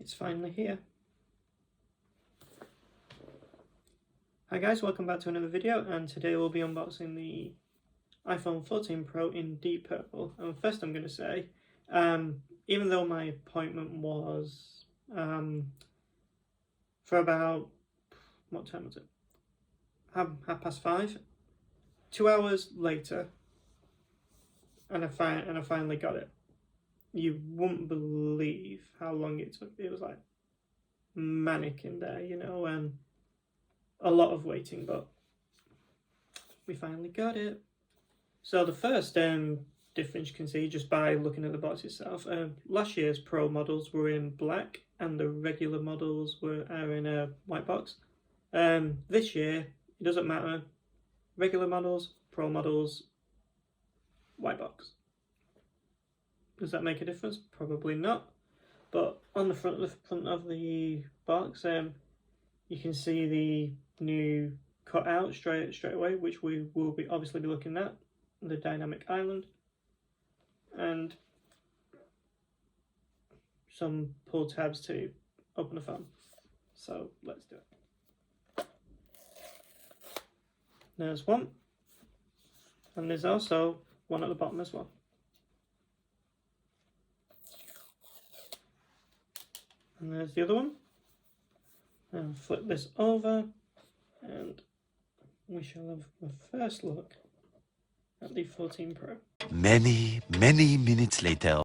It's finally here. Hi guys, welcome back to another video, and today we'll be unboxing the iPhone 14 Pro in deep purple. And first I'm going to say, even though my appointment was for about, what time was it? Half past 5. 2 hours later, and I finally got it. You wouldn't believe how long it took. It was like manic in there, you know, and a lot of waiting, but we finally got it. So the first difference you can see just by looking at the box itself. Last year's Pro models were in black, and the regular models are in a white box. This year it doesn't matter. Regular models, Pro models, white box. Does that make a difference? Probably not. But on the front of the box, you can see the new cutout straight away, which we will obviously be looking at, the dynamic island, and some pull tabs to open the phone. So let's do it. There's one, and there's also one at the bottom as well. And there's the other one. And flip this over, and we shall have the first look at the 14 Pro. Many minutes later.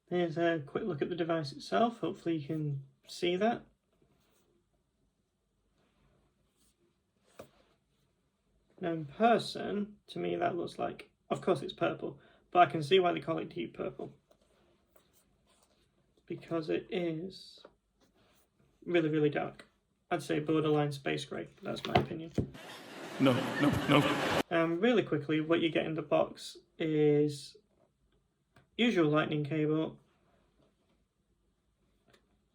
Here's a quick look at the device itself. Hopefully you can see that. Now in person, to me that looks like, of course it's purple, but I can see why they call it deep purple. Because it is really dark. I'd say borderline space grey, but that's my opinion. No. Really quickly, what you get in the box is usual lightning cable,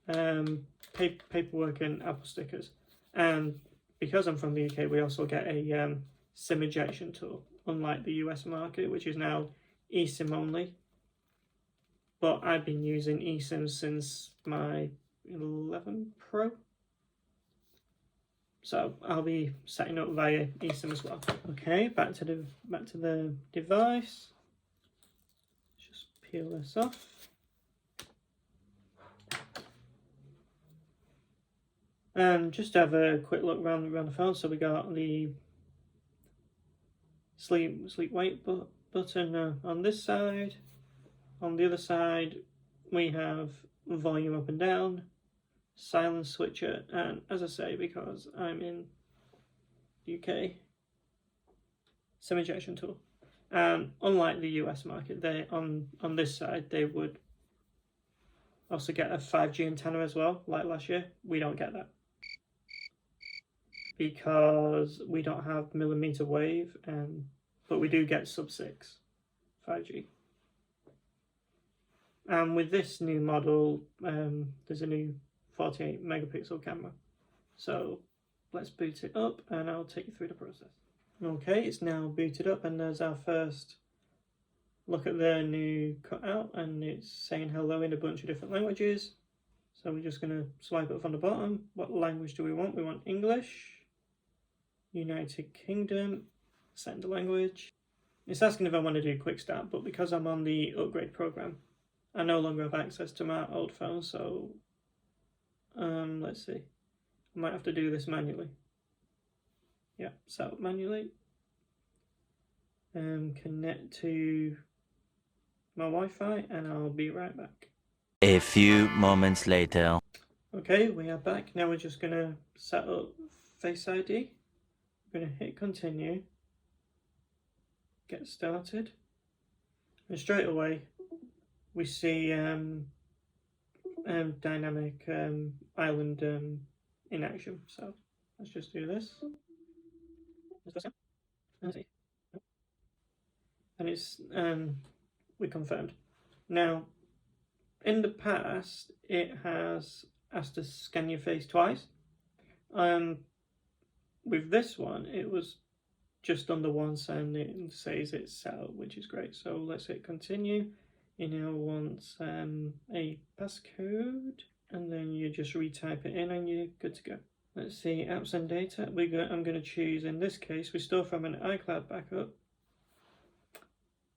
paperwork and Apple stickers. And because I'm from the UK, we also get a SIM ejection tool, unlike the US market, which is now eSIM only. But I've been using eSIM since my 11 Pro. So I'll be setting up via eSIM as well. Okay, back to the device. Just peel this off. And just have a quick look around the phone. So we got the sleep wake button on this side. On the other side, we have volume up and down, silence switcher, and as I say, because I'm in the UK, SIM ejection tool. And unlike the US market, they on this side they would also get a 5G antenna as well, like last year. We don't get that because we don't have millimeter wave, but we do get sub-6 5G. And with this new model, there's a new 48 megapixel camera. So let's boot it up and I'll take you through the process. Okay, it's now booted up, and there's our first look at the new cutout, and it's saying hello in a bunch of different languages. So we're just going to swipe up from the bottom. What language do we want? We want English, United Kingdom, send language. It's asking if I want to do quick start, but because I'm on the upgrade program, I no longer have access to my old phone, so let's see. I might have to do this manually. Yeah, set up manually. Connect to my Wi-Fi, and I'll be right back. A few moments later. Okay, we are back. Now we're just going to set up Face ID. We're going to hit continue. Get started. And straight away, we see dynamic island in action. So let's just do this. And it's we confirmed. Now, in the past, it has asked to scan your face twice, With this one, it was just under 1 cent. It says it's set up, which is great. So let's hit continue. You now want a passcode, and then you just retype it in, and you're good to go. Let's see, apps and data. I'm going to choose, in this case, we store from an iCloud backup,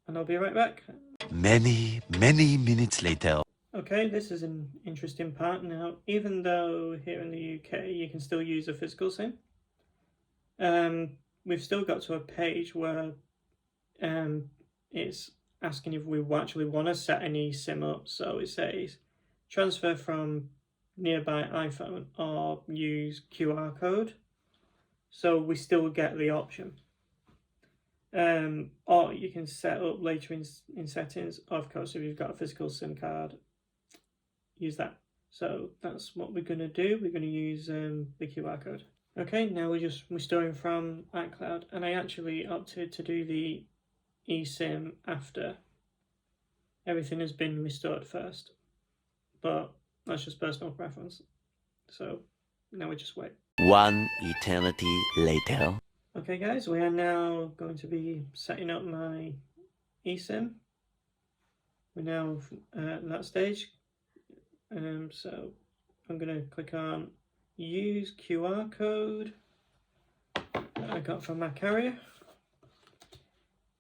and I'll be right back. Many minutes later. Okay, this is an interesting part. Now, even though here in the UK you can still use a physical SIM, we've still got to a page where it's asking if we actually want to set an eSIM up. So it says transfer from nearby iPhone or use QR code. So we still get the option. Or you can set up later in settings. Of course, if you've got a physical SIM card, use that. So that's what we're going to do. We're going to use the QR code. Okay, now we're storing from iCloud, and I actually opted to do the eSIM after everything has been restored first, but that's just personal preference. So now we just wait. One eternity later. Okay guys, we are now going to be setting up my eSIM. We're now at that stage. So I'm going to click on use QR code that I got from my carrier.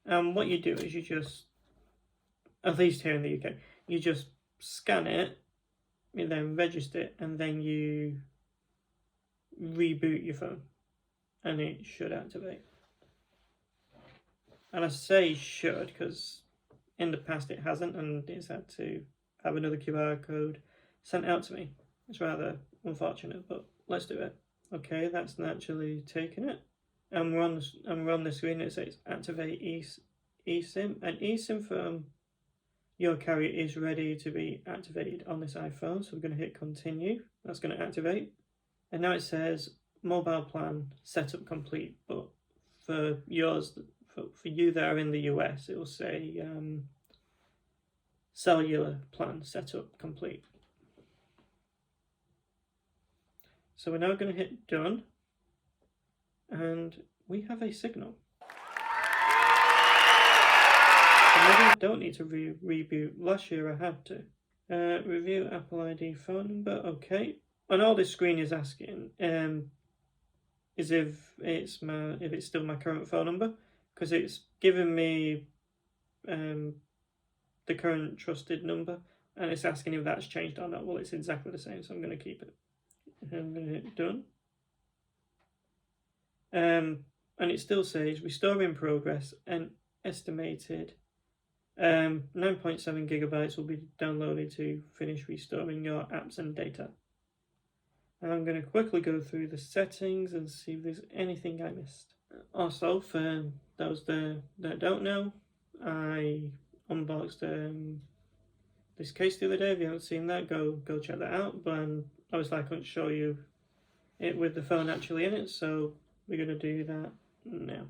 And what you do is you just, at least here in the UK, you just scan it, you then register it, and then you reboot your phone, and it should activate. And I say should because in the past it hasn't, and it's had to have another QR code sent out to me. It's rather unfortunate, but let's do it. Okay, that's naturally taken it. And we're on the screen. It says activate eSIM. An eSIM from your carrier is ready to be activated on this iPhone. So we're going to hit continue. That's going to activate. And now it says mobile plan setup complete. But for yours, for you that are in the US, it will say cellular plan setup complete. So we're now going to hit done, and we have a signal. So maybe I don't need to reboot. Last year I had to. Review Apple ID phone number. Okay. And all this screen is asking is if it's still my current phone number, because it's given me the current trusted number, and it's asking if that's changed or not. Well, it's exactly the same, so I'm going to keep it. I'm going to hit done. And it still says restore in progress, and estimated 9.7 gigabytes will be downloaded to finish restoring your apps and data. And I'm going to quickly go through the settings and see if there's anything I missed. Also, for those that don't know, I unboxed this case the other day. If you haven't seen that, go check that out. But obviously I couldn't show you it with the phone actually in it, so we're going to do that now.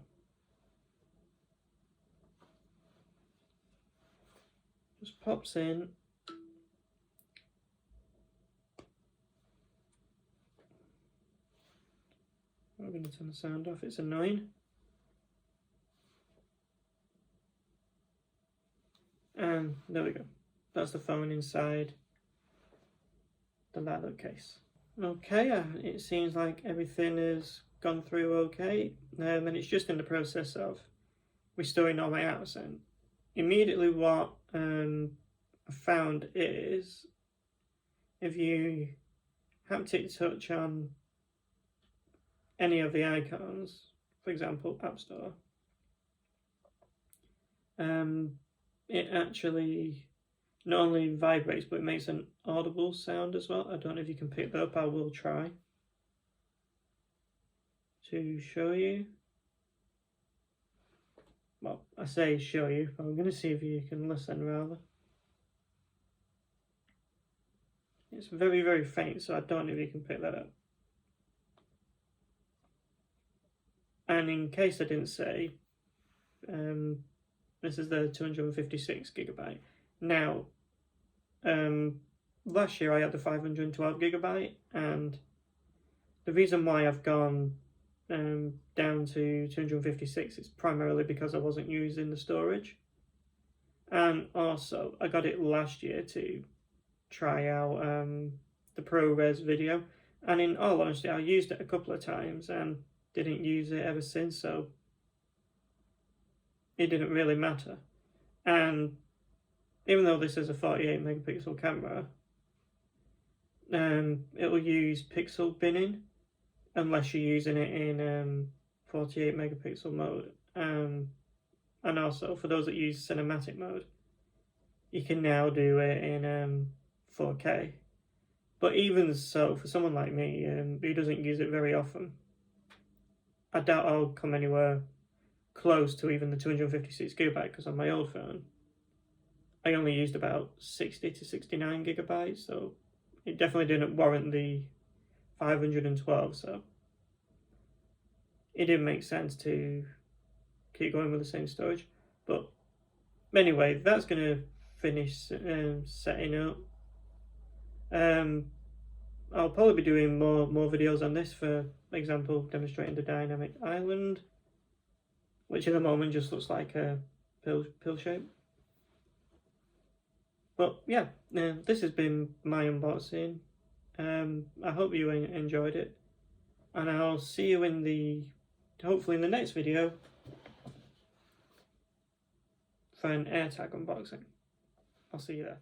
Just pops in. I'm going to turn the sound off, it's annoying. And there we go. That's the phone inside the leather case. Okay, it seems like everything has gone through okay. And it's just in the process of restoring all my apps. And immediately what I found is if you haptic touch on any of the icons, for example, App Store, it actually not only vibrates, but it makes an audible sound as well. I don't know if you can pick that up. I will try to show you. Well, I say show you, but I'm going to see if you can listen rather. It's very, very faint, so I don't know if you can pick that up. And in case I didn't say, this is the 256 gigabyte. Now, last year I had the 512 gigabyte, and the reason why I've gone down to 256 is primarily because I wasn't using the storage, and also I got it last year to try out the ProRes video, and in all honesty I used it a couple of times and didn't use it ever since, so it didn't really matter. And even though this is a 48 megapixel camera, it will use pixel binning unless you're using it in 48 megapixel mode. And also, for those that use cinematic mode, you can now do it in 4K. But even so, for someone like me who doesn't use it very often, I doubt I'll come anywhere close to even the 256 gigabyte, because on my old phone I only used about 60 to 69 gigabytes, so it definitely didn't warrant the 512, so it didn't make sense to keep going with the same storage. But anyway, that's going to finish setting up. I'll probably be doing more videos on this, for example, demonstrating the dynamic island, which at the moment just looks like a pill shape. But yeah, this has been my unboxing. I hope you enjoyed it, and I'll see you hopefully in the next video for an AirTag unboxing. I'll see you there.